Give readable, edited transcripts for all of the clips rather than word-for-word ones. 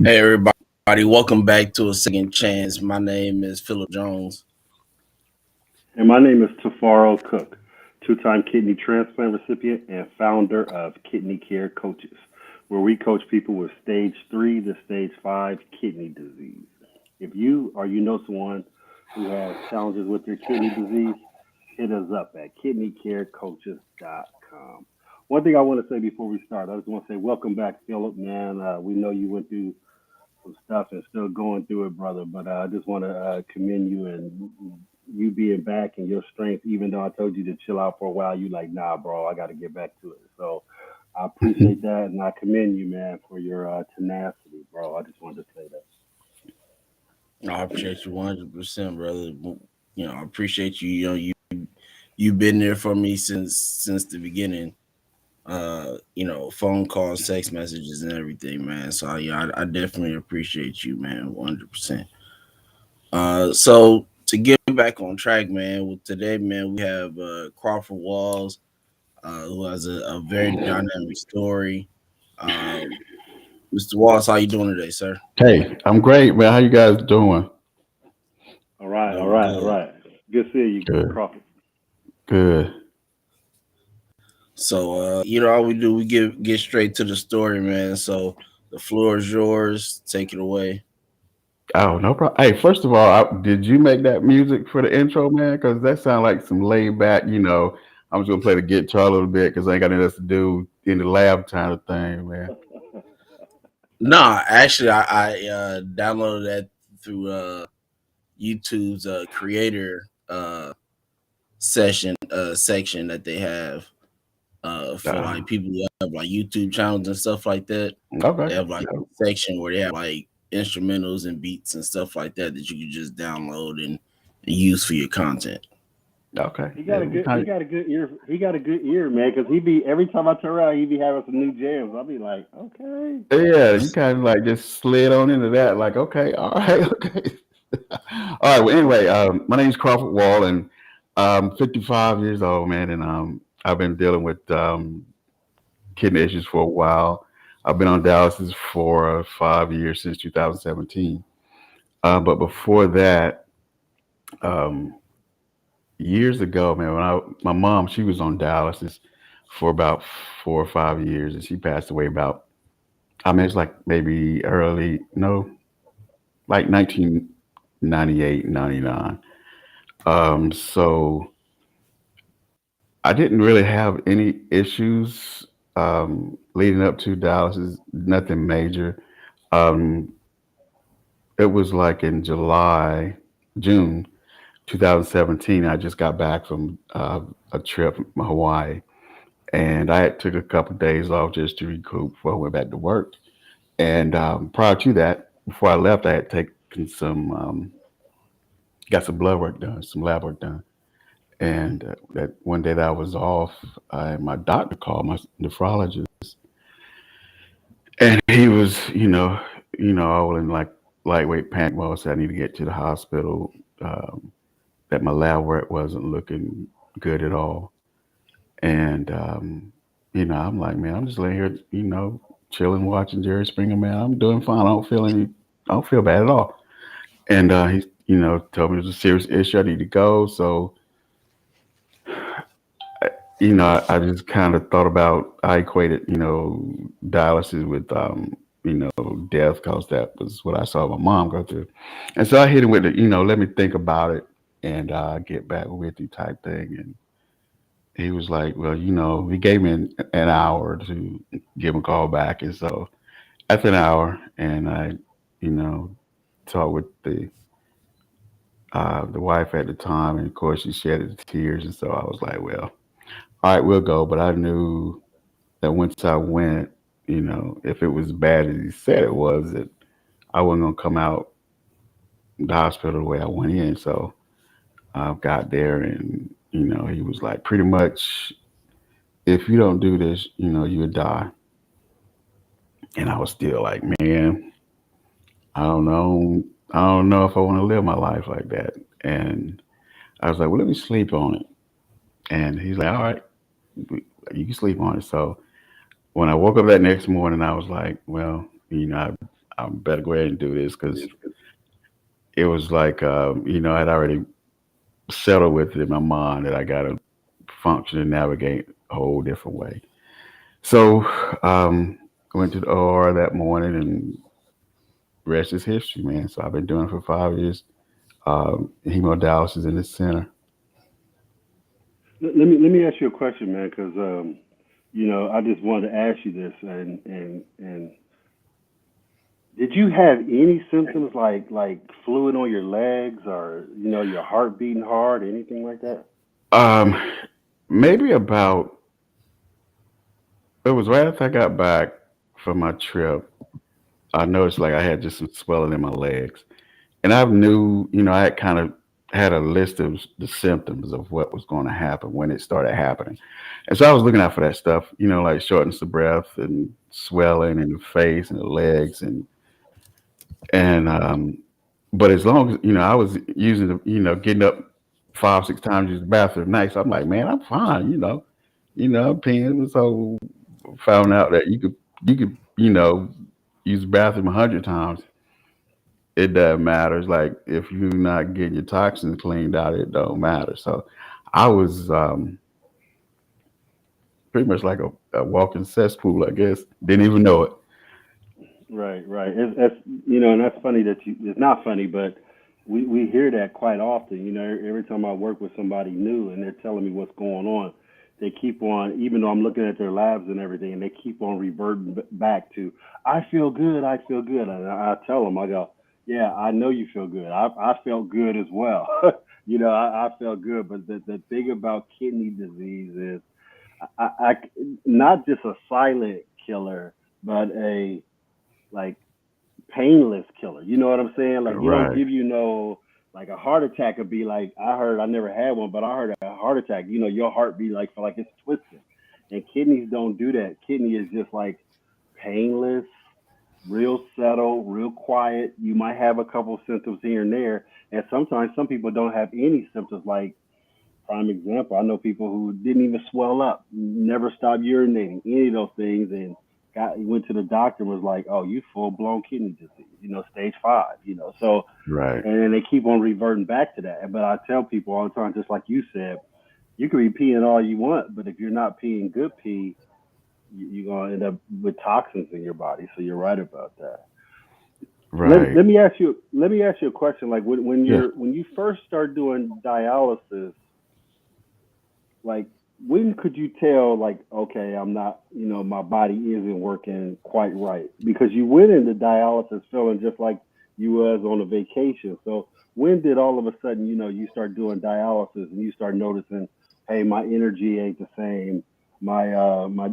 Hey everybody, welcome back to a second chance. My name is Philip Jones. And my name is Tafaro Cook, two-time kidney transplant recipient and founder of Kidney Care Coaches, where we coach people with stage 3 to stage 5 kidney disease. If you or you know someone who has challenges with their kidney disease, hit us up at kidneycarecoaches.com. One thing I want to say before we start, I just want to say welcome back, Philip, man. We know you went through some stuff and still going through it, brother. But I just want to commend you and you being back and your strength. Even though I told you to chill out for a while, you like, nah, bro, I got to get back to it. So I appreciate that and I commend you, man, for your tenacity, bro. I just wanted to say that. I appreciate you 100%, brother. I appreciate you. You've been there for me since the beginning. Phone calls, text messages, and everything, man. So I definitely appreciate you, man, 100%. So to get back on track, man, with today, man, we have Crawford Walls, who has a very dynamic story. Um, Mr. Walls, how you doing today, sir? Hey, I'm great, man. How you guys doing? All right, all Doing right, all good. right. Good seeing you, Good, Crawford. good. So all we do, we get straight to the story, man. So the floor is yours. Take it away. Oh, no problem. Hey, first of all, did you make that music for the intro, man? Because that sounds like some laid back, I'm just gonna play the guitar a little bit because I ain't got anything else to do in the lab kind of thing, man. No, actually, I downloaded that through YouTube's creator session section that they have for Uh, like people who have like YouTube channels and stuff like that. okay. They have like a section where they have like instrumentals and beats and stuff like that you can just download and use for your content. Okay. he Yeah, got a good, he got a good ear. He got a good ear, man. Cause he be every time I turn around, he be having some new jams. I'll be like, okay. yeah, you kind of like just slid on into that, like, okay, all right, okay. All right. Well, anyway, my name's Crawford Wall, and I'm 55 years old, man, and I've been dealing with kidney issues for a while. I've been on dialysis for 5 years since 2017. But before that, um, years ago, man, my mom, she was on dialysis for about 4 or 5 years, and she passed away about, I mean, it's like maybe early, no, like 1998, 99. So I didn't really have any issues leading up to dialysis, nothing major. Um, it was like in June 2017. I just got back from a trip from Hawaii, and I had took a couple of days off just to recoup before I went back to work. And prior to that, before I left, I had taken got some blood work done, some lab work done. And that one day that I was off, my doctor called, my nephrologist, and he was, all in like lightweight panic mode. Said I need to get to the hospital. That my lab work wasn't looking good at all, and I'm like, man, I'm just laying here, chilling, watching Jerry Springer. Man, I'm doing fine. I don't feel bad at all. And he, told me it was a serious issue. I need to go. So, I just kind of thought about, I equated, dialysis with, death because that was what I saw my mom go through. And so I hit him with the, let me think about it and get back with you type thing. And he was like, well, he gave me an hour to give him a call back. And so after an hour, and I, you know, talked with the wife at the time, and of course she shedded tears. And so I was like, well, all right, we'll go. But I knew that once I went, if it was as bad as he said it was, that I wasn't gonna come out the hospital the way I went in. So I got there, and he was like, pretty much, if you don't do this, you'll die. And I was still like, man, I don't know, I don't know if I want to live my life like that. And I was like, well, let me sleep on it. And he's like, all right, you can sleep on it. So when I woke up that next morning, I was like, well, I better go ahead and do this because it was like, I'd already settled with it in my mind that I got to function and navigate a whole different way. So, I went to the OR that morning and rest is history, man. So I've been doing it for 5 years. Hemodialysis in the center. Let me ask you a question, man, because I just wanted to ask you this, and did you have any symptoms like fluid on your legs or your heart beating hard, anything like that? Um, Maybe about, it was right after I got back from my trip. I noticed like I had just some swelling in my legs. And I knew, I had kind of had a list of the symptoms of what was going to happen when it started happening. And so I was looking out for that stuff, like shortness of breath and swelling in the face and the legs and but as long as, I was using the, getting up 5, 6 times to use the bathroom nights, I'm like, man, I'm fine, I'm peeing. So found out that you could, use the bathroom 100 times. It doesn't matter. It's like if you're not getting your toxins cleaned out, it don't matter. So I was pretty much like a walking cesspool, I guess. Didn't even know it. Right, right. And that's funny that you. It's not funny, but we hear that quite often. Every time I work with somebody new and they're telling me what's going on, they keep on, even though I'm looking at their labs and everything, and they keep on reverting back to, I feel good, I feel good, and I tell them, I go, yeah, I know you feel good. I felt good as well. I felt good, but the thing about kidney disease is, I not just a silent killer, but a like painless killer. You know what I'm saying? Like you don't Right, give you no like a heart attack could be like I heard I never had one, but I heard a heart attack. Your heart beat like feel like it's twisted. And kidneys don't do that. Kidney is just like painless, real settled, real quiet. You might have a couple symptoms here and there, and sometimes some people don't have any symptoms. Like prime example, I know people who didn't even swell up, never stopped urinating, any of those things, and went to the doctor and was like, "Oh, you full blown kidney disease, stage 5." So right, and then they keep on reverting back to that. But I tell people all the time, just like you said, you can be peeing all you want, but if you're not peeing good pee, you're gonna end up with toxins in your body. So you're right about that. Let, right. let me ask you let me ask you a question. Like Yeah. when you first start doing dialysis, like when could you tell like okay I'm not my body isn't working quite right because you went into dialysis feeling just like you was on a vacation. So when did all of a sudden you start doing dialysis and you start noticing, hey, my energy ain't the same, my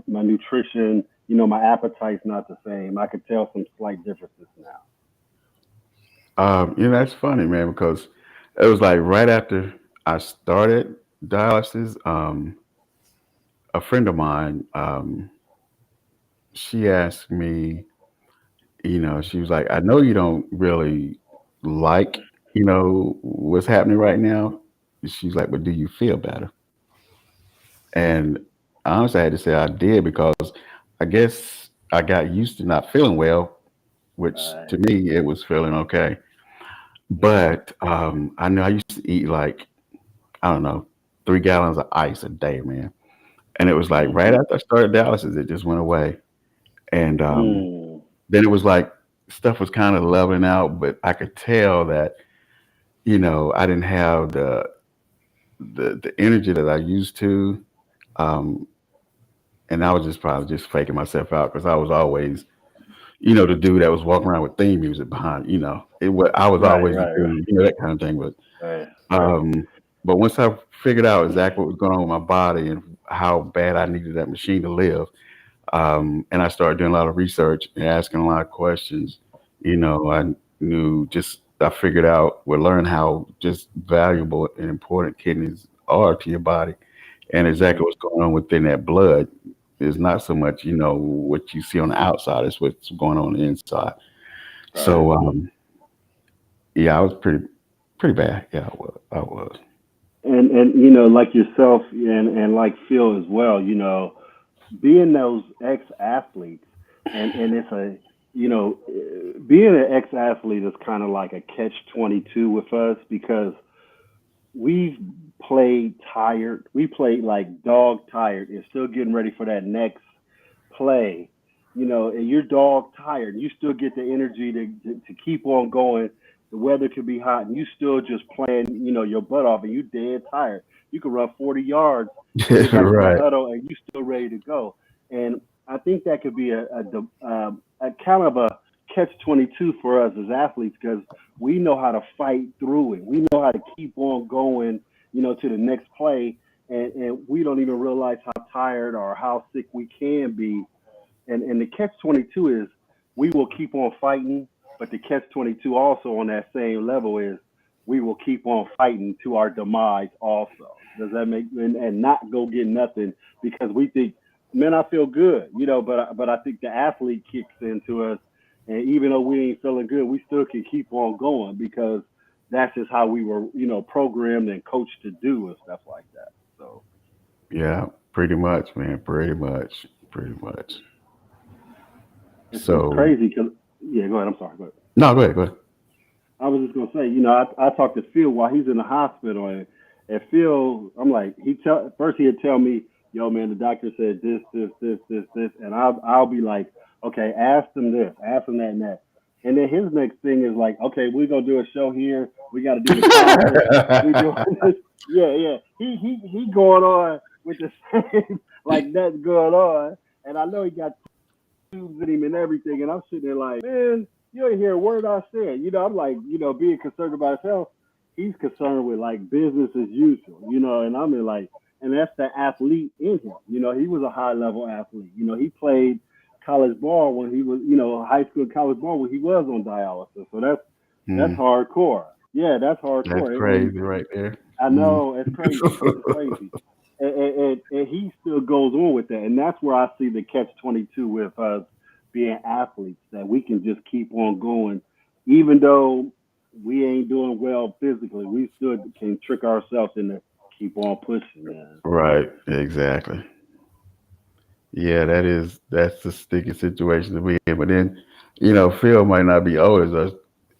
nutrition, my appetite's not the same, I could tell some slight differences now. That's funny, man, because it was like right after I started dialysis, a friend of mine, she asked me, she was like, I know you don't really like, what's happening right now. She's like, but do you feel better? And honestly, I had to say I did because I guess I got used to not feeling well, which uh, to me, it was feeling okay. But I know I used to eat like, I don't know, 3 gallons of ice a day, man. And it was like right hmm after I started dialysis, it just went away. And mm, then it was like stuff was kind of leveling out, but I could tell that, I didn't have the energy that I used to. Um, and I was just probably just faking myself out because I was always, the dude that was walking around with theme music behind, I was right, always the right, right, dude, that kind of thing. But right, right. Um, but once I figured out exactly what was going on with my body and how bad I needed that machine to live, and I started doing a lot of research and asking a lot of questions, I knew just I figured out, we learned how just valuable and important kidneys are to your body, and exactly hmm what's going on within that blood is not so much what you see on the outside; it's what's going on the inside. right. So yeah, I was pretty bad. Yeah, I was. I was. And like yourself and like Phil as well, being those ex athletes, and it's a being an ex-athlete is kind of like a catch-22 with us because we've played tired. We played like dog tired and still getting ready for that next play. And you're dog tired. You still get the energy to keep on going. The weather could be hot and you still just playing, your butt off and you dead tired. You could run 40 yards and get back to the Right. huddle and you still ready to go. And I think that could be a kind of a catch 22 for us as athletes because we know how to fight through it. We know how to keep on going, to the next play. And we don't even realize how tired or how sick we can be. And the catch 22 is we will keep on fighting, but the catch 22 also on that same level is we will keep on fighting to our demise also. Does that make and not go get nothing because we think, man, I feel good, but I think the athlete kicks into us, and even though we ain't feeling good, we still can keep on going because that's just how we were, programmed and coached to do and stuff like that. So Yeah, pretty much, man. Pretty much. Pretty much. it's So, crazy because yeah, go ahead. I'm sorry. Go ahead. no, go ahead. Go ahead. I was just gonna say, I talked to Phil while he's in the hospital, and Phil, I'm like, first he'd tell me, yo, man, the doctor said this, and I'll be like, okay, ask them this, ask them that, and that, and then his next thing is like, okay, we're gonna do a show here, we got to do the conference, we doing this, yeah, yeah, he going on with the same like that's going on, and I know he got tubes in him and everything, and I'm sitting there like, man, you ain't hear a word I said. I'm like, being concerned about himself. He's concerned with like business as usual, and I'm in like, and that's the athlete in him. He was a high level athlete. He played college ball when he was, high school college ball when he was on dialysis. So that's Mm, hardcore. Yeah, that's that's hardcore. And crazy right there. I Mm. know it's crazy. It's crazy. And he still goes on with that. And that's where I see the catch 22 with us being athletes, that we can just keep on going. Even though we ain't doing well physically, we still can trick ourselves into keep on pushing, man. Right. Exactly. Yeah, that's the sticky situation to be in. But then, Phil might not be old as us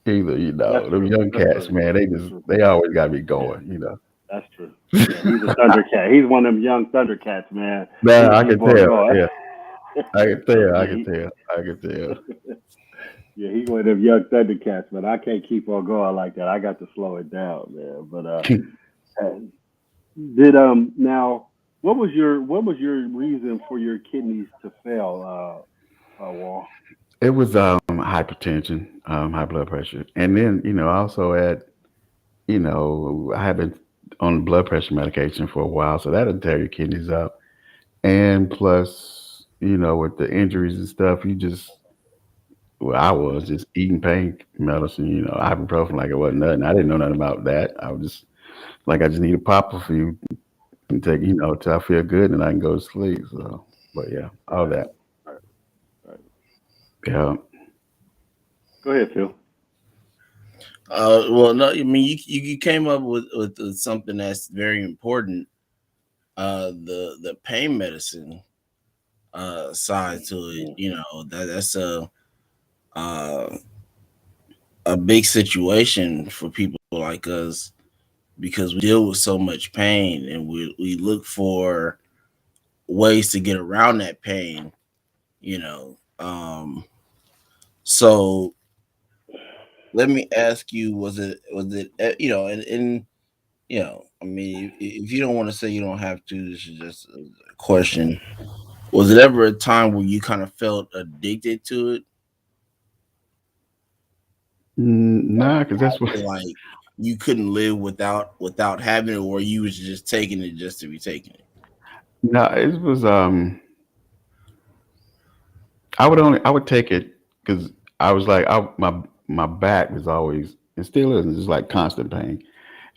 either. That's Them true. young That's cats, true. man, That's true. they always gotta be Yeah, going. that's true. Yeah, he's a Thundercat. He's one of them young Thundercats, man. He Nah, can I keep can on tell. going. Yeah, I can tell. I yeah, can tell. I can tell. yeah, he's one of them young Thundercats, but I can't keep on going like that. I got to slow it down, man. But uh, did now what was your reason for your kidneys to fail, Wall? It was hypertension, high blood pressure, and then I also had I had been on blood pressure medication for a while, so that'll tear your kidneys up. And plus, with the injuries and stuff, you just well, I was just eating pain medicine, ibuprofen like it wasn't nothing. I didn't know nothing about that. I was just like I just need to pop a few and take, till I feel good and I can go to sleep. So, but yeah, all Right, that. right, right. Yeah. Go ahead, Phil. Well, no, I mean you came up with something that's very important. The pain medicine side to it. That's uh, a big situation for people like us because we deal with so much pain and we look for ways to get around that pain. You know, so let me ask you: was it and I mean, if you don't want to say, you don't have to. This is just a question. Was it ever a time where you kind of felt addicted to it? Nah, because that's what. Like you couldn't live without having it, or you was just taking it just to be taking it? No, it was. I would take it because I was like, my back was always and still is just like constant pain,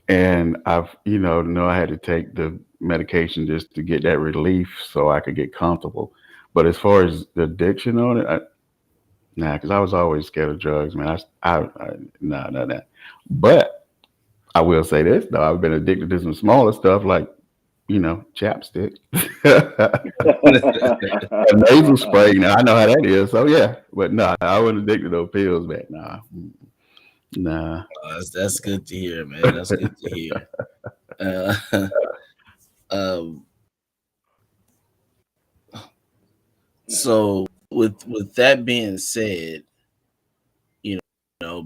and I've know I had to take the medication just to get that relief so I could get comfortable. But as far as the addiction on it, nah, because I was always scared of drugs, man. Nah, not that. But I will say this though, I've been addicted to some smaller stuff like chapstick. A nasal spray. Now I know how that is. So yeah, but no, I wasn't addicted to those pills back. Nah, nah. That's good to hear, man. That's good to hear. Uh, um, so with that being said, you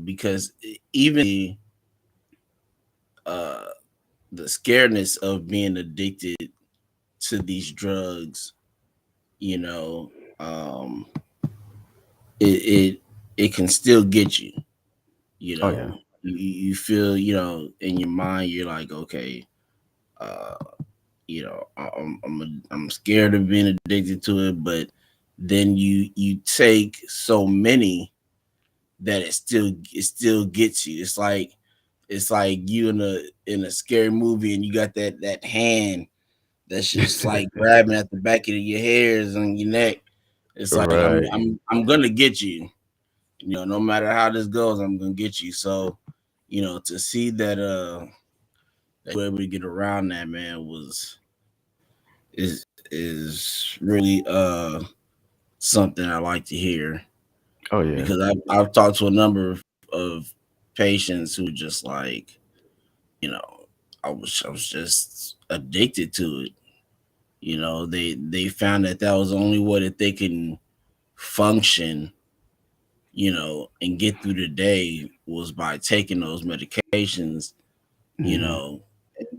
because even uh, the scaredness of being addicted to these drugs, you know, um, it it can still get you. You Oh yeah, know, you feel, in your mind, you're like, okay, uh, I'm scared of being addicted to it, but then you take so many that it still gets you. It's like you in a scary movie and you got that hand that's just like grabbing at the back of your hairs on your neck. It's like I'm right. I'm I'm gonna get you. No matter how this goes, I'm gonna get you. So, to see that you were able to get around that, man, is really something I like to hear, Oh yeah. because I've talked to a number of patients who just like, you know, I was just addicted to it. They found that was the only way that they can function, and get through the day, was by taking those medications, you Hmm. know.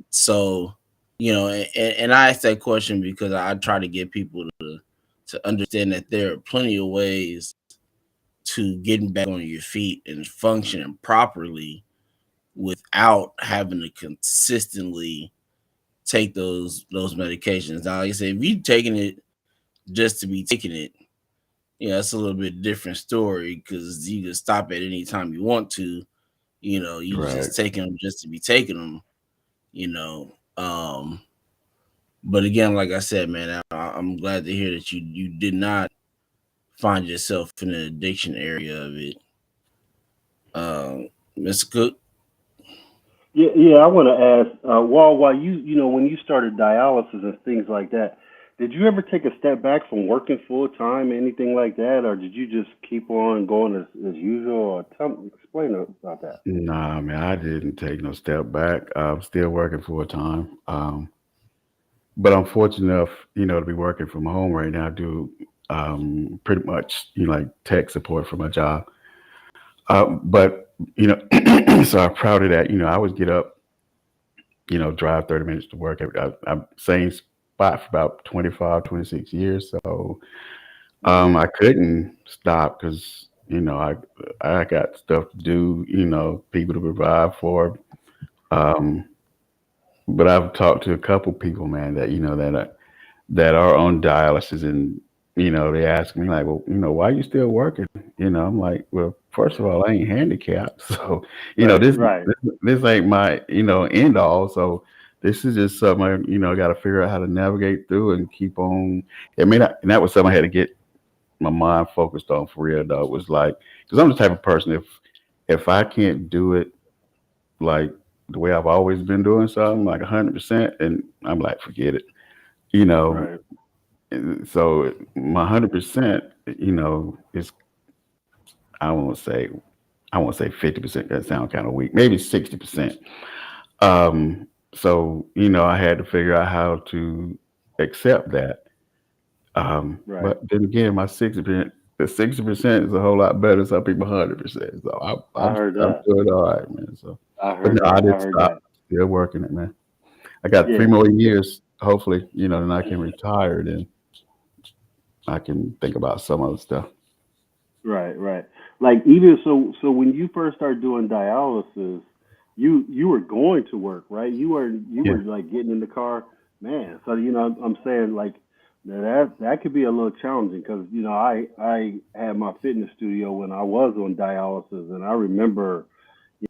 So, and I ask that question because I try to get people to understand that there are plenty of ways to getting back on your feet and functioning properly without having to consistently take those medications. Now, like I said, if you taking it just to be taking it, that's a little bit different story, because you can stop at any time you want to. You Right. just taking them just to be taking them. You know, but again, like I said, man, I'm glad to hear that you did not find yourself in the addiction area of it. Mr. Cook. Yeah, yeah. I want to ask, while when you started dialysis and things like that, did you ever take a step back from working full time, anything like that, or did you just keep on going as usual? Or explain about that. Nah, man, I didn't take no step back. I'm still working full time. But I'm fortunate enough, to be working from home right now. I do pretty much, like tech support for my job. But so I'm proud of that. I always get up, drive 30 minutes to work. I'm same spot for about 25, 26 years. So Hmm. I couldn't stop because, I got stuff to do, people to provide for. Um, but I've talked to a couple people, man, that are on dialysis, and they ask me like, well, why you still working? I'm like, well, first of all, I ain't handicapped, so Right, this right, this ain't my end all. So this is just something I got to figure out how to navigate through and keep on. I mean, and that was something I had to get my mind focused on for real. Though, was like, because I'm the type of person, if I can't do it like the way I've always been doing something like 100%, and I'm like, forget it. You know, right. so my 100%, is, I won't say I won't say 50%. That sounds kind of weak. Maybe 60%. So I had to figure out how to accept that. Right. But then again, my 60%, the 60% is a whole lot better than some people 100%. So I I'm heard I'm that. doing all right, man. So, I but heard no, I that. I didn't heard stop. that. Still working it, man. I got three Yeah. more years. Hopefully, then I can retire. Then I can think about some other stuff. Right, right. Like even so when you first started doing dialysis, you were going to work, right? You were Yeah. like getting in the car, man. So I'm saying like that could be a little challenging because I had my fitness studio when I was on dialysis, and I remember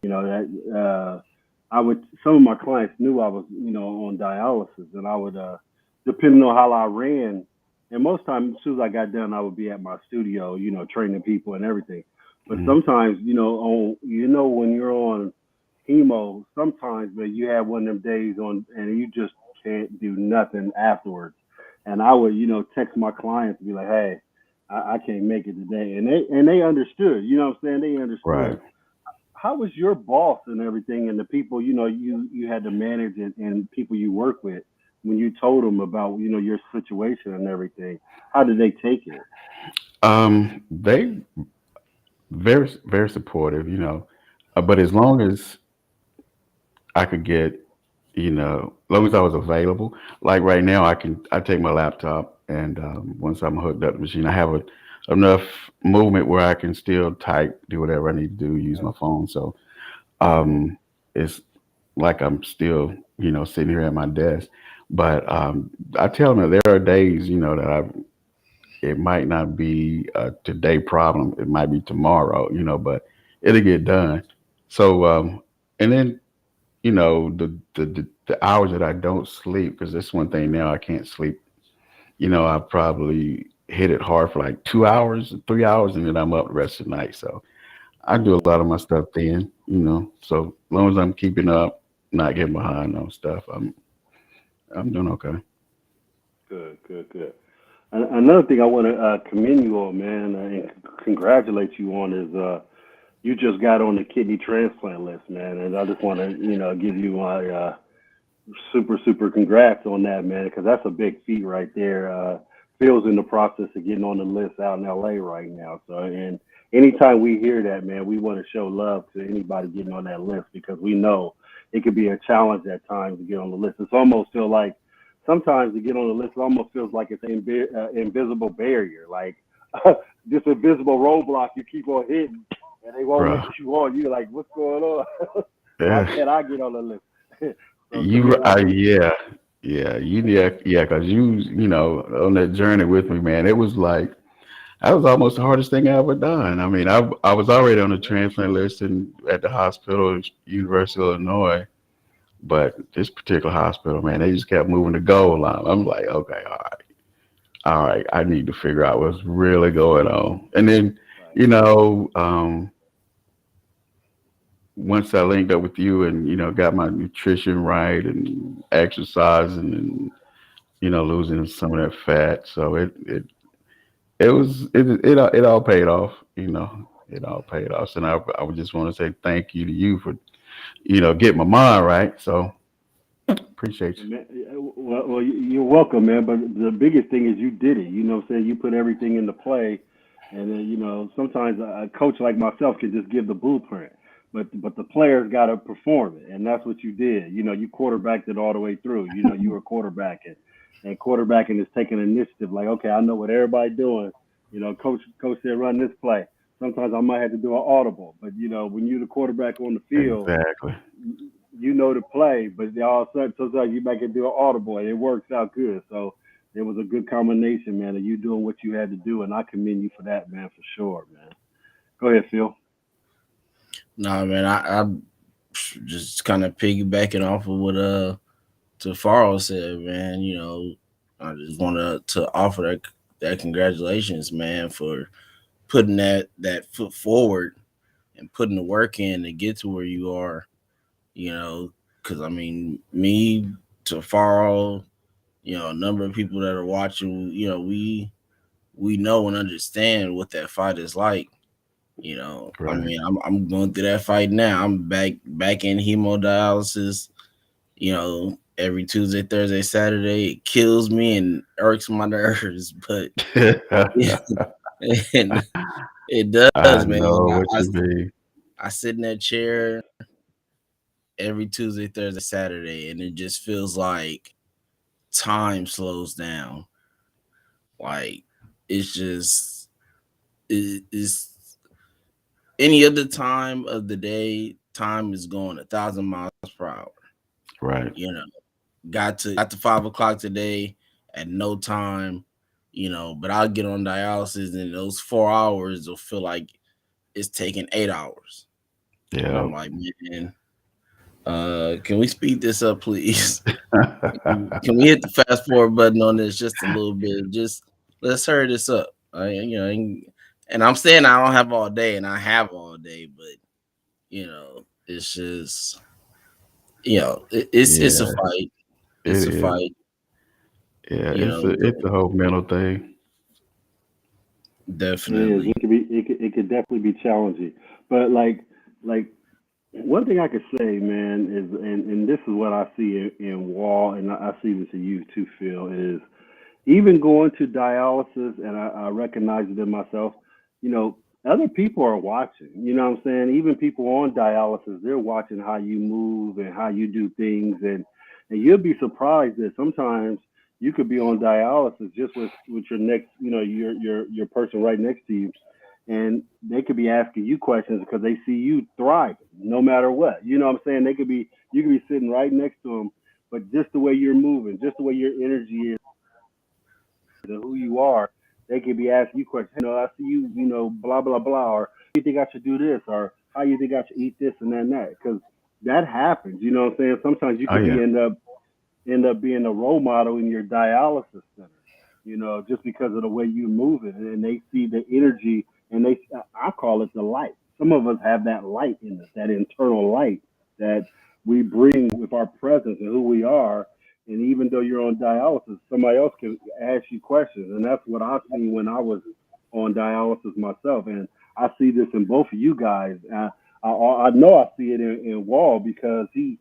that I would some of my clients knew I was on dialysis, and I would depending on how I ran, and most times as soon as I got done, I would be at my studio, training people and everything. But Mhm. sometimes when you're on chemo, sometimes man, you have one of them days on, and you just can't do nothing afterwards. And I would, text my clients and be like, hey, I can't make it today. And they understood, you know what I'm saying? They understood. Right. How was your boss and everything and the people, you had to manage and people you work with when you told them about, your situation and everything? How did they take it? They very very supportive, but as long as I could get, as long as I was available. Like right now, I take my laptop and once I'm hooked up to the machine, I have enough movement where I can still type, do whatever I need to do, use my phone. So um, it's like I'm still, sitting here at my desk. But I tell them that there are days, that it might not be a today problem. It might be tomorrow, but it'll get done. So, and then, the hours that I don't sleep, because that's one thing now I can't sleep. I probably hit it hard for like 2 hours, 3 hours, and then I'm up the rest of the night. So I do a lot of my stuff then, So as long as I'm keeping up, not getting behind on stuff, I'm doing okay. Good, good, good. Another thing I want to commend you on, man, and congratulate you on is you just got on the kidney transplant list, man. And I just want to, give you my super, super congrats on that, man, because that's a big feat right there. Phil's in the process of getting on the list out in LA right now. So, and anytime we hear that, man, we want to show love to anybody getting on that list because we know it could be a challenge at times to get on the list. It's almost feel like sometimes to get on the list, it almost feels like it's an invisible barrier, like this invisible roadblock you keep on hitting and they won't let Bro. you on. You're like, what's going on? Why Yeah. can't I get on the list? So to me, Yeah, yeah, because on that journey with me, man, it was like, that was almost the hardest thing I ever done. I mean, I was already on the transplant list at the hospital, University of Illinois, but this particular hospital, man, they just kept moving the goal line. I'm like, okay, all right, I need to figure out what's really going on. And then, right. you know, um, once I linked up with you and got my nutrition right and exercising and losing some of that fat, so it all paid off. It all paid off. And I would just want to say thank you to you for getting my mind right. So appreciate Well, you're welcome, man. But the biggest thing is you did it. You know what I'm saying? You put everything into play. And then, sometimes a coach like myself can just give the blueprint. But the players got to perform it. And that's what you did. You quarterbacked it all the way through. You were quarterbacking. And quarterbacking is taking initiative. Like, okay, I know what everybody doing. Coach said run this play. Sometimes I might have to do an audible. But, when you're the quarterback on the you. field, Exactly. you know the play, but they all of a sudden sometimes you might can do an audible and it works out good. So it was a good combination, man, of you doing what you had to do, and I commend you for that, man, for sure, man. Go ahead, Phil. Nah, man, I just kind of piggybacking off of what Tafaro said, man. I just want to offer that congratulations, man, for putting that foot forward and putting the work in to get to where you are. Because I mean, me, Tafaro, a number of people that are watching, we know and understand what that fight is like. I Right. mean, I'm going through that fight now. I'm back in hemodialysis. Every Tuesday, Thursday, Saturday. It kills me and irks my nerves, but and it I does, man. know what you mean. I sit in that chair every Tuesday, Thursday, Saturday, and it just feels like time slows down. Like it's just it's any other time of the day, time is going 1,000 miles per hour. Right. You know, got to 5 o'clock today at no time. But I'll get on dialysis, and those 4 hours will feel like it's taking 8 hours. And Yeah. I'm like, man, can we speed this up, please? Can we hit the fast forward button on this just a little bit? Just let's hurry this up. And I'm saying I don't have all day, and I have all day, but it's just it's a Yeah. fight. It it's a is. fight, Yeah, you know, it's a whole mental thing. It is. definitely. It could be. It could definitely be challenging. But like one thing I could say, man, is and this is what I see in Wall, and I see this in you too, Phil, is even going to dialysis, and I recognize it in myself, you know, other people are watching. You know what I'm saying? Even people on dialysis, they're watching how you move and how you do things, and you'll be surprised that sometimes you could be on dialysis just with your next, you know, your person right next to you, and they could be asking you questions because they see you thriving no matter what. You know what I'm saying? They could be you could be sitting right next to them, but just the way you're moving, just the way your energy is and who you are, they could be asking you questions. Hey, you know, I see you, you know, blah blah blah, or how you think I should do this, or how you think I should eat this and that, because that happens. You know what I'm saying? Sometimes you Oh could yeah. be end up being a role model in your dialysis center. You know, just because of the way you're moving, and they see the energy, and I call it the light. Some of us have that light in us, that internal light that we bring with our presence and who we are. And even though you're on dialysis, somebody else can ask you questions, and that's what I seen when I was on dialysis myself. And I see this in both of you guys. I know I see it in Wall because he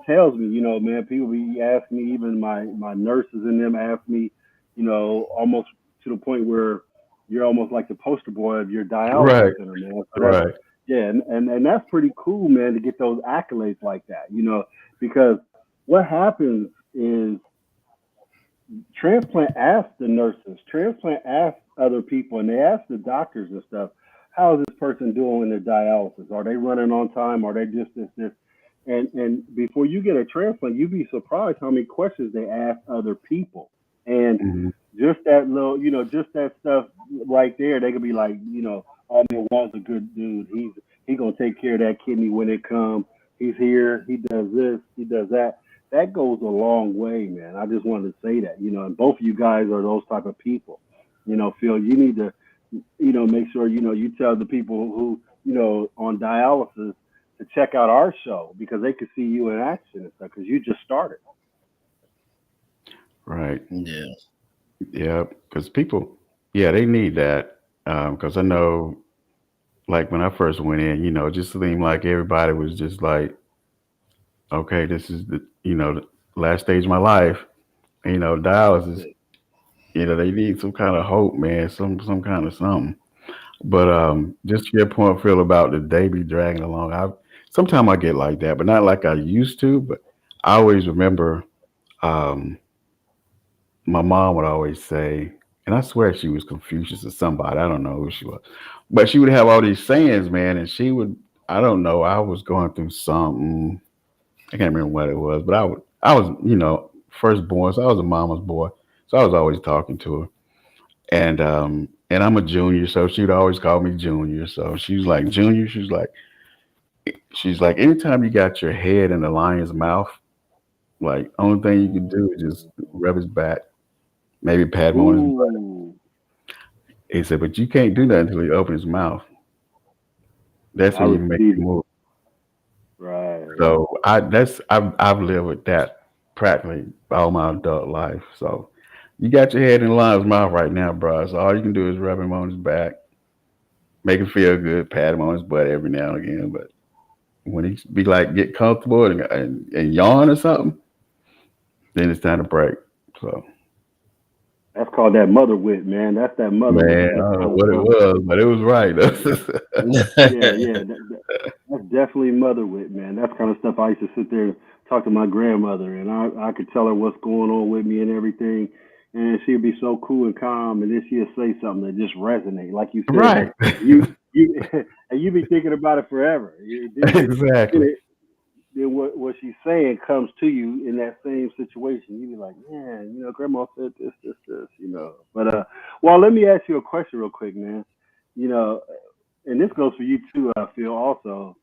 tells me, you know, man, people be asking me, even my nurses and them ask me, you know, almost to the point where you're almost like the poster boy of your dialysis Right. center, man. So that's Right. yeah, and that's pretty cool, man, to get those accolades like that, you know, because what happens is transplant asks the nurses, transplant asks other people, and they ask the doctors and stuff, how is this person doing in their dialysis? Are they running on time? Are they just this? And before you get a transplant, you'd be surprised how many questions they ask other people. And Hmm. just that little, you know, just that stuff right there, they could be like, you know, oh man, Walt's a good dude. He gonna take care of that kidney when it comes. He's here. He does this. He does that. That goes a long way, man. I just wanted to say that, you know, and both of you guys are those type of people. You know, Phil, you need to, you know, make sure you know you tell the people who, you know, on dialysis to check out our show because they could see you in action and stuff because you just started. Right. Yeah. Yeah. Because people, yeah, they need that. Because I know, like when I first went in, it just seemed like everybody was just like, okay, this is the last stage of my life. That's Dialysis. it. They need some kind of hope, man, some kind of something. But just to your point, Phil, about the day be dragging along. I Sometimes I get like that, but not like I used to. But I always remember um, my mom would always say, and I swear she was Confucius or somebody. I don't know who she was, but she would have all these sayings, man, and she would. I don't know. I was going through something. I can't remember what it was, but I was, firstborn, so I was a mama's boy, so I was always talking to her, and I'm a junior, so she'd always call me junior. So she was like junior. She's like, anytime you got your head in the lion's mouth, like only thing you can do is just rub his back, maybe pat him on his butt. Ooh, He said, but you can't do that until he opens his mouth. That's I when you can make received him it. move. Right. So I've lived with that practically all my adult life. So you got your head in the lion's mouth right now, bro. So all you can do is rub him on his back, make him feel good, pat him on his butt every now and again. But when he be like get comfortable and yawn or something, then it's time to break. So That's called that mother wit, man. That's that mother wit. man, I That's don't know coming what it from. was, but it was right. Yeah, yeah. That's definitely mother wit, man. That's kind of stuff I used to sit there and talk to my grandmother, and I could tell her what's going on with me and everything, and she'd be so cool and calm, and then she'd say something that just resonate, like you said, Right. you and you be thinking about it forever. Then Exactly. then what she's saying comes to you in that same situation. You be like, man, you know, grandma said this, you know. But well, let me ask you a question real quick, man. You know, and this goes for you too, I feel also.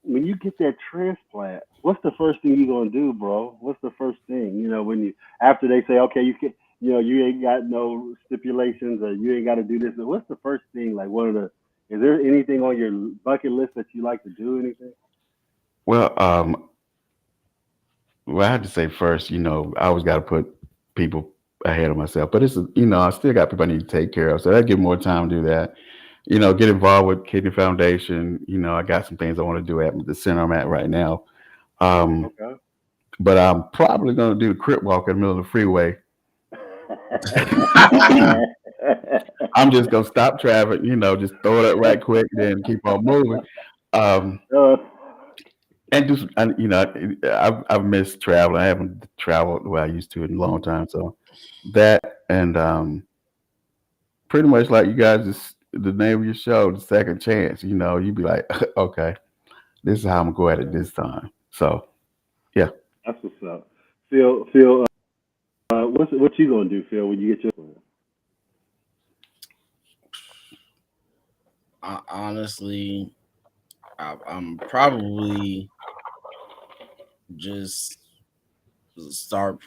When you get that transplant, what's the first thing you gonna do, bro? What's the first thing? You know, when you after they say, okay, you can, you know, you ain't got no stipulations or you ain't got to do this. But what's the first thing? Like, what are the? Is there anything on your bucket list that you like to do? Anything? Well, well, I had to say first, I always got to put people ahead of myself. But I still got people I need to take care of. So I give more time to do that. Get involved with Kidney Foundation. I got some things I want to do at the center I'm at right now. Um, Okay. but I'm probably going to do the crip walk in the middle of the freeway. I'm just going to stop traffic, just throw it up right quick, then keep on moving. Um, uh, and just, I've missed traveling. I haven't traveled the way I used to in a long time. So that and pretty much like you guys, the name of your show, The Second Chance. You'd be like, okay, this is how I'm going to go at it this time. So yeah. that's what's up. Phil, what you gonna do, Phil, when you get your? Honestly, I'm probably just start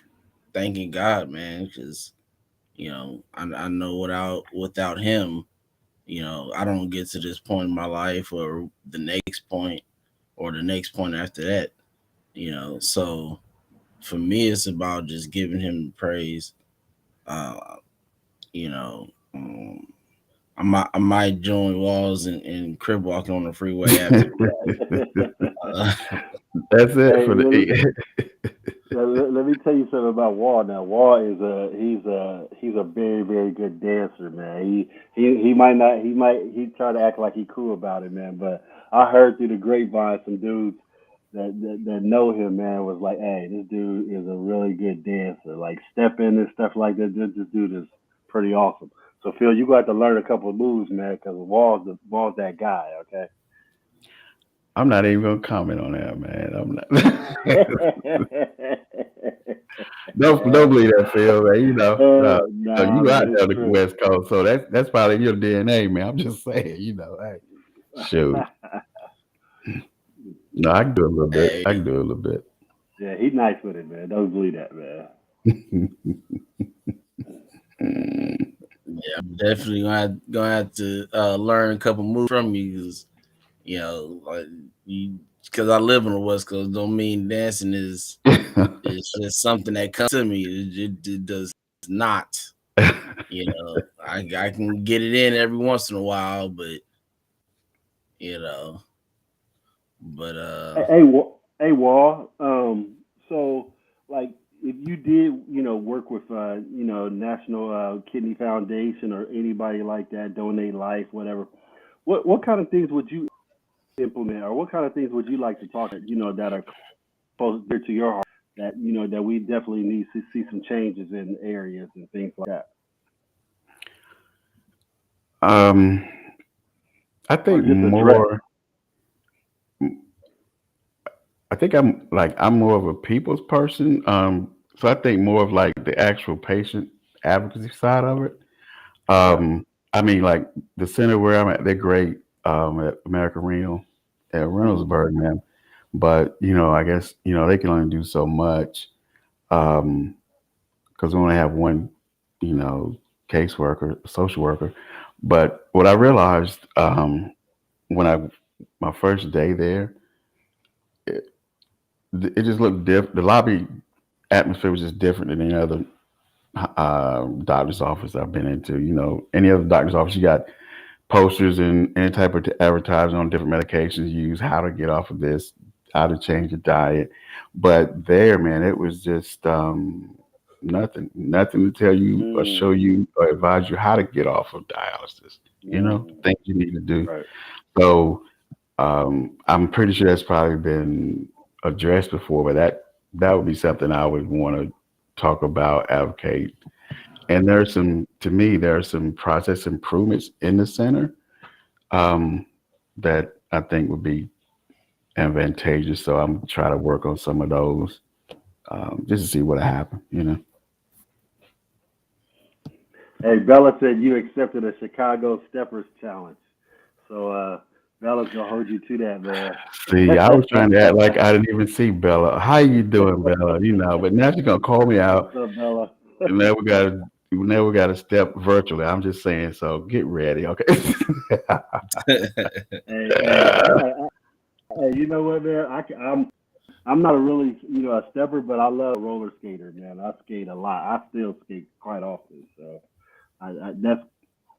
thanking God, man, because I know without Him, I don't get to this point in my life or the next point or the next point after that. So for me, it's about just giving Him praise. Uh, you know, um, I might join walls and crib walking on the freeway after. Uh, That's it Hey, for the. let me tell you something about Wall. Now, Wall is he's a very very good dancer, man. He might not he try to act like he cool about it, man. But I heard through the grapevine some dudes that know him, man, was like, hey, this dude is a really good dancer. Like step in and stuff like that. This dude is pretty awesome. So Phil, you got to learn a couple of moves, man, because Wall's that guy. Okay. I'm not even gonna comment on that, man. I'm not. Don't believe that, Phil. Man. Nah, You out man, there it's on the true. West Coast, so that's probably in your DNA, man. I'm just saying, hey, shoot. No, I can do a little bit. I hey, can do a little bit. Yeah, he's nice with it, man. Don't believe that, man. yeah, I'm definitely gonna have to learn a couple moves from you, because like you, because I live on the West Coast, don't mean dancing is it's just something that comes to me. It does not. I can get it in every once in a while, but you know, but Hey, Wall. So like, if you did, work with, National Kidney Foundation or anybody like that, donate life, whatever. What kind of things would you implement, or what kind of things would you like to talk, that are close dear to your heart, that that we definitely need to see some changes in areas and things like that, um, I or think just address? more. I think I'm more of a people's person. So I think more of like the actual patient advocacy side of it. Okay. I mean, like the center where I'm at, they're great. At American Renal at Hmm. Reynoldsburg, man. But I guess they can only do so much. Because we only have one, you know, caseworker, social worker. But what I realized when my first day there, it, it just looked different. The lobby atmosphere was just different than any other doctor's office I've been into. Any other doctor's office, you got posters and any type of advertising on different medications you use, how to get off of this, how to change your diet. But there, man, it was just nothing to tell you or show Mm, you or advise you how to get off of dialysis. The mm, things you need to do. right. So I'm pretty sure that's probably been addressed before, but that would be something I would want to talk about, advocate. And to me, there are some process improvements in the center um, that I think would be advantageous. So I'm trying to work on some of those just to see what happen. Hey, Bella said you accepted a Chicago Steppers challenge. So Bella's gonna hold you to that, man. See, I was trying to act like I didn't even see Bella. How you doing, Bella? But now she's gonna call me What's out, up, Bella? and now we got to step virtually. I'm just saying. So get ready, okay? Hey, hey, hey, you know what, man? I'm not a really, a stepper, but I love roller skater, man. I skate a lot. I still skate quite often, so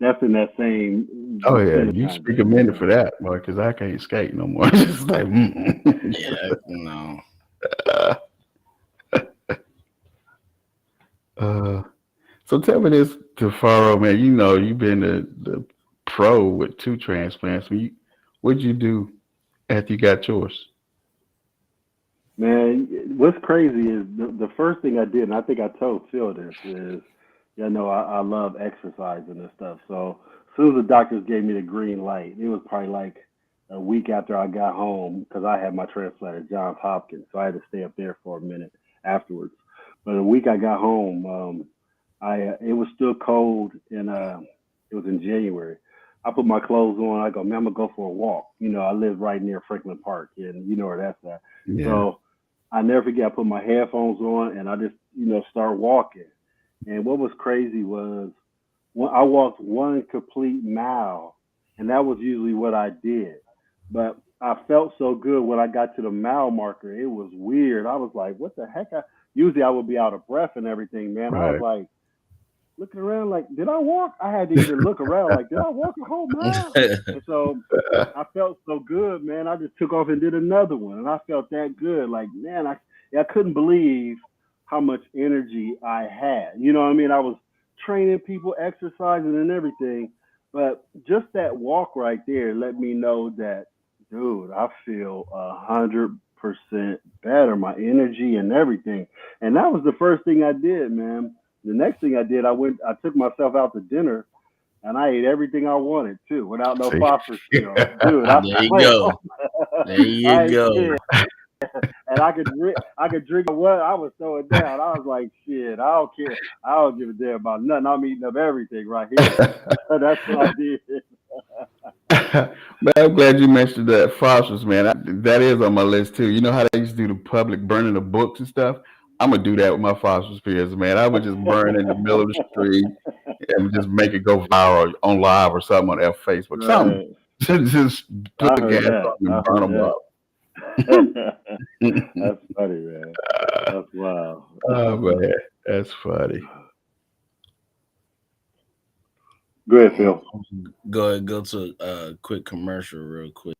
that's in that same Oh yeah, vicinity you kind speak a of, minute for that, boy, because I can't skate no more. It's like, Yeah, no. uh, so tell me this, Tafaro, man. You know, you've been the pro with two transplants. What'd you do after you got yours? Man, what's crazy is the first thing I did, and I think I told Phil this, is, I love exercising and stuff. So as soon as the doctors gave me the green light, it was probably like a week after I got home because I had my transplant at Johns Hopkins, so I had to stay up there for a minute afterwards. But a week I got home, I it was still cold, and it was in January. I put my clothes on. I go, man, I'm gonna go for a walk. I live right near Franklin Park, and you know where that's at. Yeah. So I never forget. I put my headphones on and I just, start walking. And what was crazy was when I walked 1 complete mile, and that was usually what I did. But I felt so good when I got to the mile marker. It was weird. I was like, what the heck? Usually I would be out of breath and everything, man. I was Right. like looking around like, did I walk? I had to even look around like, did I walk a whole mile? And so I felt so good, man. I just took off and did another one, and I felt that good. Like, man, I couldn't believe how much energy I had. You know what I mean? I was training people, exercising, and everything, but just that walk right there let me know that, dude, I feel 100% better. My energy and everything, and that was the first thing I did, man. The next thing I did, I took myself out to dinner and I ate everything I wanted too, without no See? phosphorus pills. Dude, I There you went go. home. There you I ain't go. scared, and I could drink what I was throwing down. I was like, shit, I don't care. I don't give a damn about nothing. I'm eating up everything right here. That's what I did. Man, I'm glad you mentioned that phosphorus, man. That is on my list too. You know how they used to do the public burning of books and stuff? I'm gonna do that with my phosphorus pills, man. I would just burn in the middle of the street and just make it go viral on live or something on their Facebook. Something. Right. Just put I the heard gas that. on them I and burn heard them that. up. That's funny, man. That's wild. Oh man, that's funny. Go ahead, Phil. Go ahead, go to a quick commercial real quick.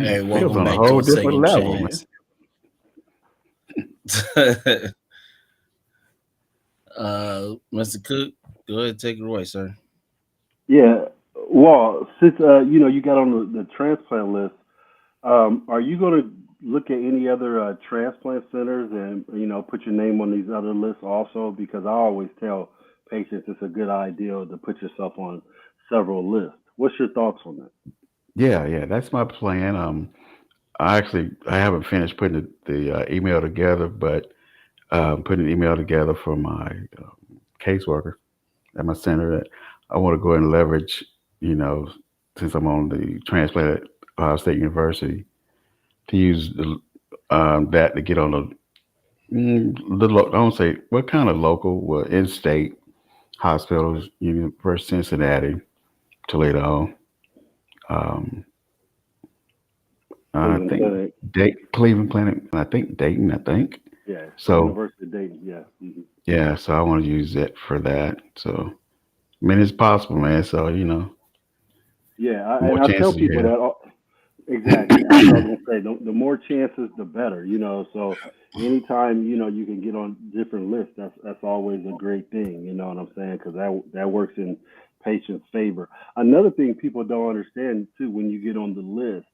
Man, Hey, it feels welcome on a back to whole a different second level, man. chance. Mr. Cook, go ahead, take it away, sir. Yeah. Well, since you got on the transplant list, are you going to look at any other transplant centers and put your name on these other lists also? Because I always tell patients it's a good idea to put yourself on several lists. What's your thoughts on that? Yeah, yeah, that's my plan. I haven't finished putting the email together, but putting an email together for my caseworker at my center. That I want to go and leverage, you know, since I'm on the transplant at Ohio State University, to use that to get on I don't say what kind of local, well, in-state hospitals, University of Cincinnati, Toledo, um, I Cleveland think Clinic. Cleveland Clinic, I think Dayton, I think. Yeah. So University of Dayton. Yeah. yeah, so I want to use it for that. So I mean, it's possible, man. So Yeah. more And I tell chances people you that exactly. That's what I was gonna say. The more chances, the better. So anytime you can get on different lists, that's always a great thing. You know what I'm saying? Because that works in patients' favor. Another thing people don't understand too, when you get on the list,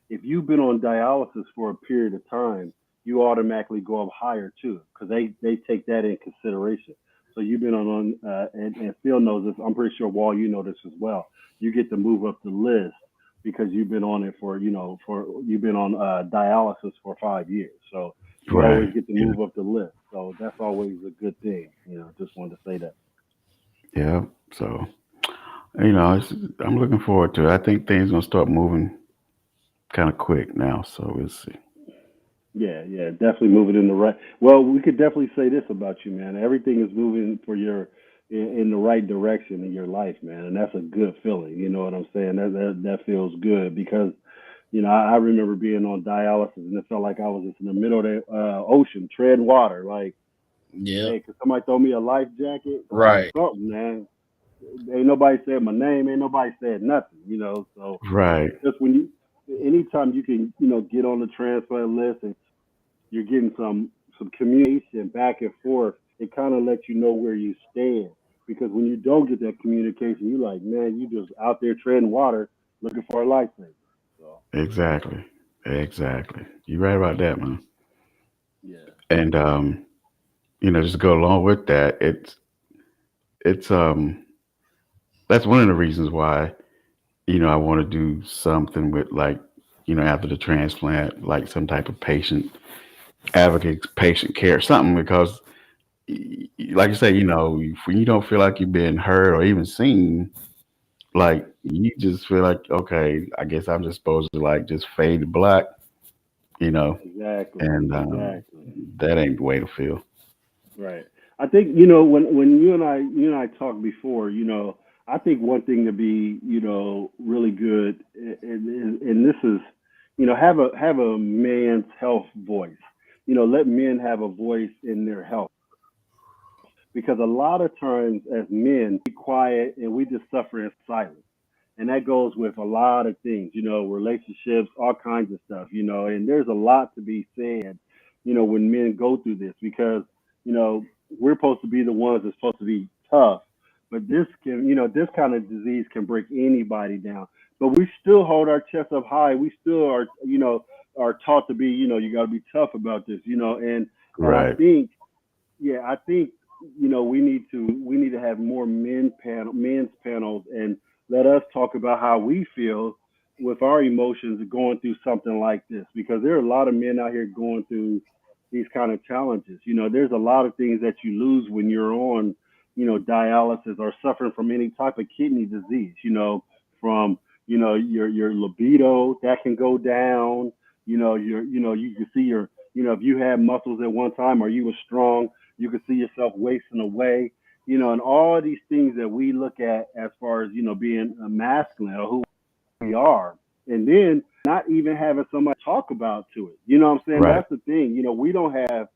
if you've been on dialysis for a period of time, you automatically go up higher too, because they take that in consideration. So you've been and Phil knows this. I'm pretty sure Wall, you know this as well. You get to move up the list because you've been on it for you've been on dialysis for 5 years. So know. you always Right. get to Yeah. move up the list. So that's always a good thing. Just wanted to say that. Yeah. So I'm looking forward to it. I think things gonna start moving kind of quick now. So we'll see. Yeah, yeah, definitely moving in the right. Well, we could definitely say this about you, man. Everything is moving for in the right direction in your life, man, and that's a good feeling. You know what I'm saying? That feels good because I remember being on dialysis and it felt like I was just in the middle of the ocean, treading water. Like, Yep. hey, could somebody throw me a life jacket or Right. something, man? Ain't nobody said my name. Ain't nobody said nothing. So Right. just anytime you can, get on the transplant list and you're getting some communication back and forth. It kind of lets you know where you stand. Because when you don't get that communication, you like, man, you just out there treading water looking for a lifesaver. So Exactly. Exactly. You're right about that, man. yeah, And just to go along with that, it's that's one of the reasons why I want to do something with, like, after the transplant, like some type of patient advocate, patient care, something, because like you say, when you don't feel like you've been heard or even seen, like, you just feel like, okay, I guess I'm just supposed to, like, just fade to black, you know, exactly, and exactly. that ain't the way to feel. Right. I think when you and I talked before, I think one thing to be really good, and this is have a man's health voice. Let men have a voice in their health because a lot of times as men we quiet and we just suffer in silence, and that goes with a lot of things, relationships, all kinds of stuff, and there's a lot to be said, when men go through this because you know we're supposed to be the ones that's supposed to be tough, but this kind of disease can break anybody down, but we still hold our chest up high. We still are taught to be, you got to be tough about this, and I Right. think, yeah, I think we need to have more men's panels, and let us talk about how we feel with our emotions going through something like this because there are a lot of men out here going through these kind of challenges. There's a lot of things that you lose when you're on, dialysis or suffering from any type of kidney disease. From your libido that can go down. You can see if you had muscles at one time or you were strong, you can see yourself wasting away, and all these things that we look at as far as, being a masculine or who we are. And then not even having somebody talk about to it. You know what I'm saying? Right. That's the thing. We don't have,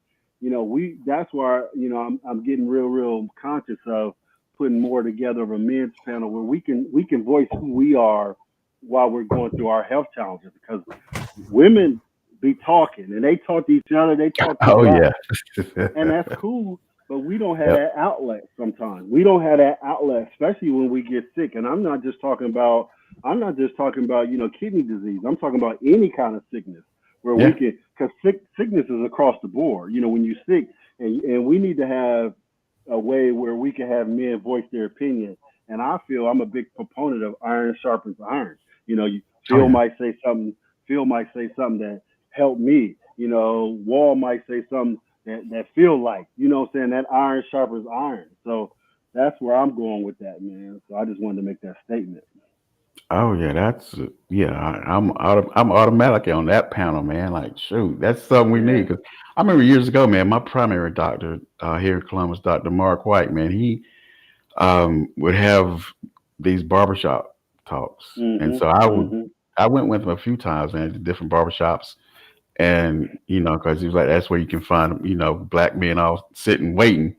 that's why, I'm getting real conscious of putting more together of a men's panel where we can voice who we are while we're going through our health challenges, because women be talking and they talk to each other, they talk to Oh God, yeah. and that's cool. But we don't have Yep. that outlet sometimes. We don't have that outlet, especially when we get sick. And I'm not just talking about kidney disease. I'm talking about any kind of sickness where we Yeah. can, because sickness is across the board. When you're sick, and we need to have a way where we can have men voice their opinion. And I feel I'm a big proponent of iron sharpens iron. Oh Phil yeah. might say something. Phil might say something that helped me. Wall might say something that feel like. What I'm saying? That iron sharpens iron. So that's where I'm going with that, man. So I just wanted to make that statement. Oh yeah. That's yeah. I'm automatically on that panel, man. Like shoot, that's something we Yeah. need. Cause I remember years ago, man. My primary doctor here in Columbus, Dr. Mark White, man. He would have these barbershop talks, and Mhm. so Mhm. I went with him a few times, man, to different barbershops. And because he was like, that's where you can find black men all sitting waiting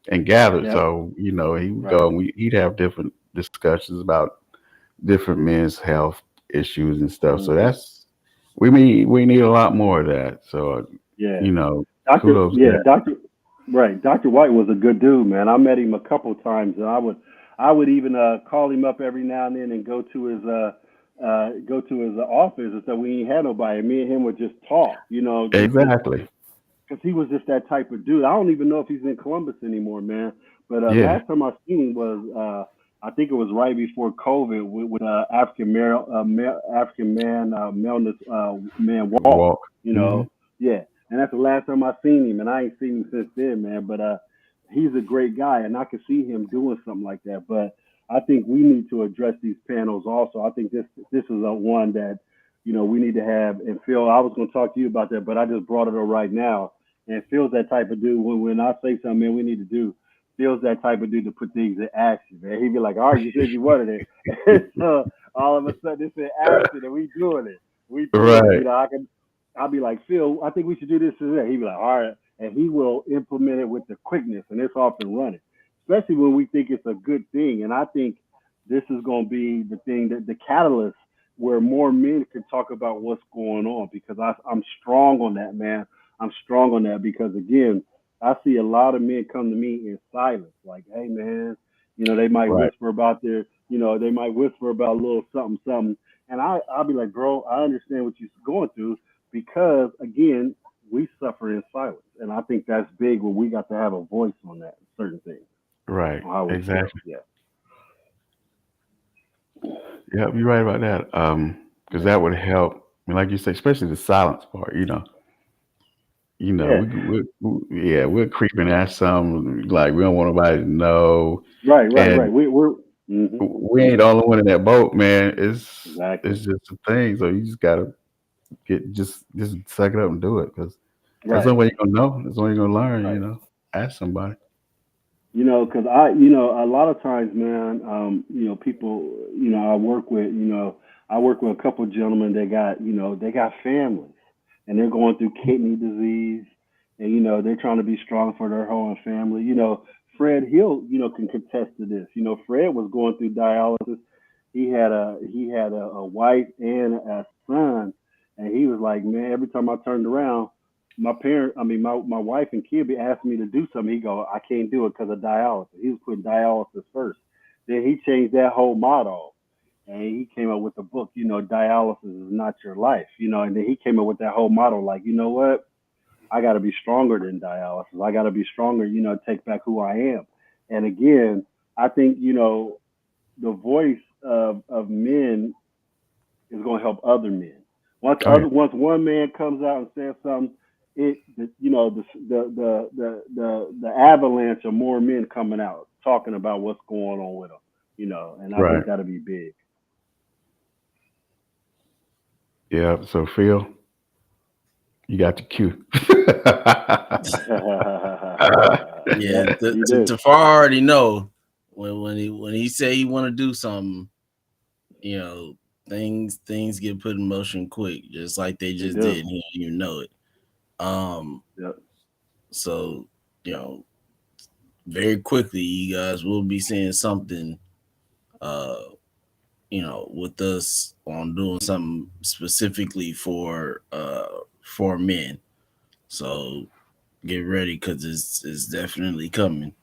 and gathered. Yep. So he would go Right. and he'd have different discussions about different men's health issues and stuff. So Mhm. that's we need a lot more of that. So Yeah. you know Doctor. kudos to Yeah. that. Doctor. Right. Dr. White was a good dude, man. I met him a couple of times, and I would even call him up every now and then and go to his office and stuff. We ain't had nobody. Me and him would just talk, just Exactly. because he was just that type of dude. I don't even know if he's in Columbus anymore, man. But Yeah. last time I seen him was I think it was right before COVID with African man Melness man walk. Walk. You Hmm. know, yeah. And that's the last time I seen him, and I ain't seen him since then, man. But he's a great guy, and I could see him doing something like that. But I think we need to address these panels also. I think this is a one that we need to have. And Phil, I was going to talk to you about that, but I just brought it up right now. And Phil's that type of dude. When I say something, man, we need to do. Phil's that type of dude to put things in action, man. He'd be like, "All right, you said you wanted it," and so all of a sudden it's in action, and we doing it. We doing it. Right. I'll be like, Phil, I think we should do this and that. He'd be like, all right, and he will implement it with the quickness, and it's off and running. Especially when we think it's a good thing, and I think this is going to be the thing that the catalyst where more men can talk about what's going on, because I'm strong on that, man. I'm strong on that because again, I see a lot of men come to me in silence, like, hey man, they might Right. whisper about they might whisper about a little something, something. And I'll be like, bro, I understand what you're going through because again, we suffer in silence. And I think that's big when we got to have a voice on that certain things, Right. on how we feel. Exactly. Yeah. Yeah, you're right about that. Because Yeah. that would help. I mean, like you say, especially the silence part. Yeah. We're creeping at some like we don't want nobody to know, Right, right, and right. We're hmm we ain't the only one in that boat, man. It's exactly. just a thing. So you just gotta just suck it up and do it because that's the Right. only way you're gonna know. That's the only way you're gonna learn. Right. Ask somebody. Because a lot of times, man, people, I work with a couple of gentlemen that they got families and they're going through kidney disease and, they're trying to be strong for their whole family. Fred Hill, can contest to this. Fred was going through dialysis. He had a wife and a son, and he was like, man, every time I turned around, my wife and kid be asking me to do something. He go, I can't do it because of dialysis. He was putting dialysis first. Then he changed that whole motto, and he came up with the book. Dialysis is not your life. And then he came up with that whole motto, like, you know what? I got to be stronger than dialysis. I got to be stronger. Take back who I am. And again, I think the voice of men is going to help other men. Oh yeah. Once one man comes out and says something, the avalanche of more men coming out talking about what's going on with them. And I Right. think that'll be big. Yeah. So Phil, you got the cue. Yeah, You do. Tafar already know when he say he want to do something, you know, things get put in motion quick, just like they They just do. did. He don't even know it. Um, Yep. so you know, very quickly, you guys will be seeing something uh with us on doing something specifically for men. So get ready because it's definitely coming.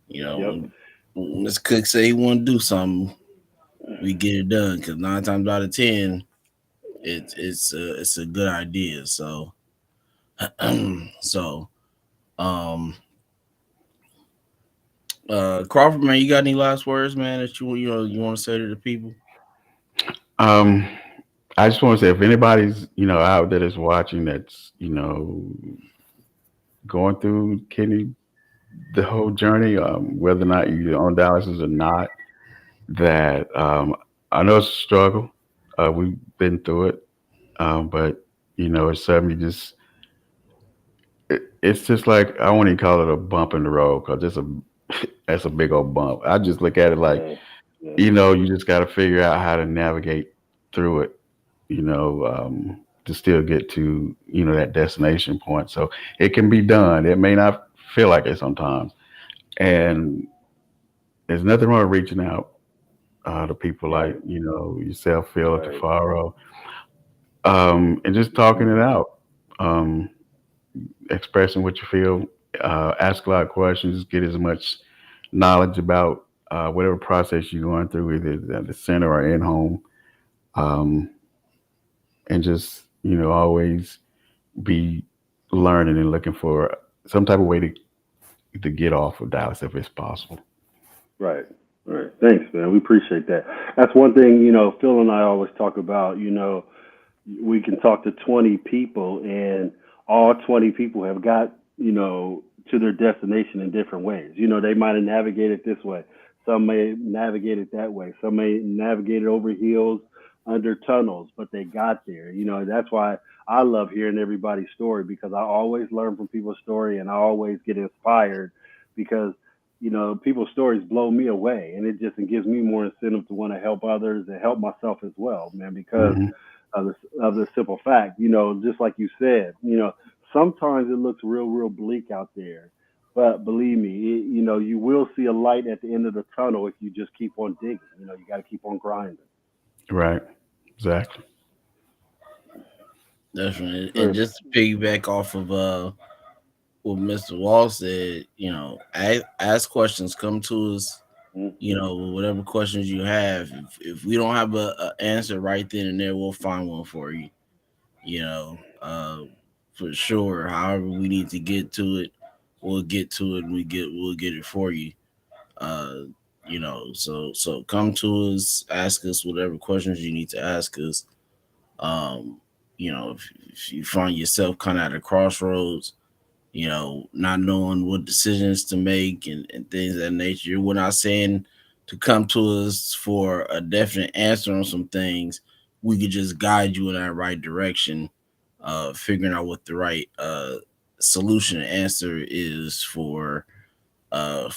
Yep. When Mr. Cook say he want to do something, we get it done. Because 9 times out of 10, it's a good idea. So so um Crawford, man, you got any last words, man, that you want to say to the people? Um, I just want to say if anybody's out there that's watching that's going through kidney the whole journey, whether or not you're on dialysis or not, that I know it's a struggle. We've been through it, but it's something you just it's just like I won't even call it a bump in the road because it's a that's a big old bump. I just look at it like Yeah. Yeah. you just got to figure out how to navigate through it. To still get to that destination point. So it can be done. It may not feel like it sometimes, and there's nothing wrong with reaching out to people like Right. yourself, Phil, Right. Tafaro, and just talking it out, um, expressing what you feel, ask a lot of questions, get as much knowledge about whatever process you're going through, either at the center or in home, um, and just always be learning and looking for some type of way to get off of Dallas if it's possible. Right. Right. Thanks, man. We appreciate that. That's one thing, Phil and I always talk about, we can talk to 20 people and all 20 people have got, to their destination in different ways. They might have navigated this way. Some may navigate it that way. Some may navigate it over hills, under tunnels, but they got there. That's why I love hearing everybody's story because I always learn from people's story and I always get inspired because people's stories blow me away, and it just gives me more incentive to want to help others and help myself as well, man. Because Hmm. of the simple fact, just like you said, sometimes it looks real, real bleak out there, but believe me, you will see a light at the end of the tunnel if you just keep on digging. You got to keep on grinding. Right. Exactly. Definitely. And Sure. just to piggyback off of what Mr. Wall said, ask questions, come to us, whatever questions you have. If we don't have a answer right then and there, we'll find one for you, you know, uh, for sure. However, we need to get to it, we'll get to it and we'll get it for you. Uh, so come to us, ask us whatever questions you need to ask us. Um, if you find yourself kind of at a crossroads, not knowing what decisions to make and things of that nature. We're not saying to come to us for a definite answer on some things. We could just guide you in that right direction, figuring out what the right solution and answer is for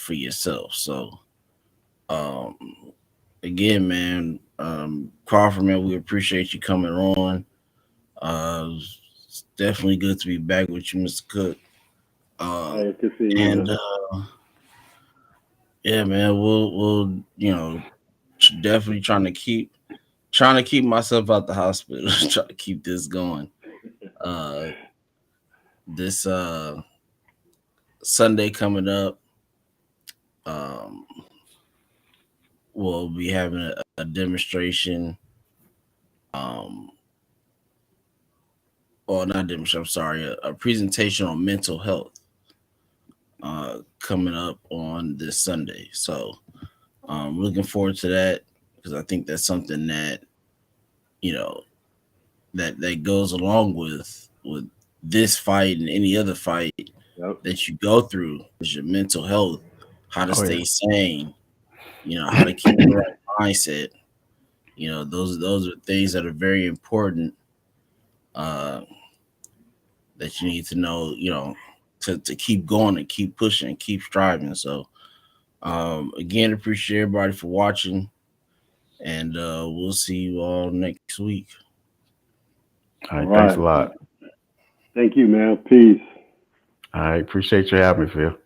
yourself. So um again, man, Crawford, man, we appreciate you coming on. It's definitely good to be back with you, Mr. Cook. Um, Hey, good seeing you, and man. yeah, man, we'll definitely trying to keep myself out the hospital, try to keep this going. Uh, this Sunday coming up, um, we'll be having a demonstration. Um, or not demonstration. I'm sorry, a presentation on mental health. Coming up on this Sunday. So looking forward to that because I think that's something that you know that goes along with this fight and any other fight Yep. that you go through is your mental health, how to Oh yeah. stay sane, how to keep the right mindset. Those are things that are very important uh, that you need to know. To keep going and keep pushing and keep striving. So again, appreciate everybody for watching, and we'll see you all next week. All All right. Thanks a right. lot. Thank you, man. Peace. I appreciate you having me, Phil.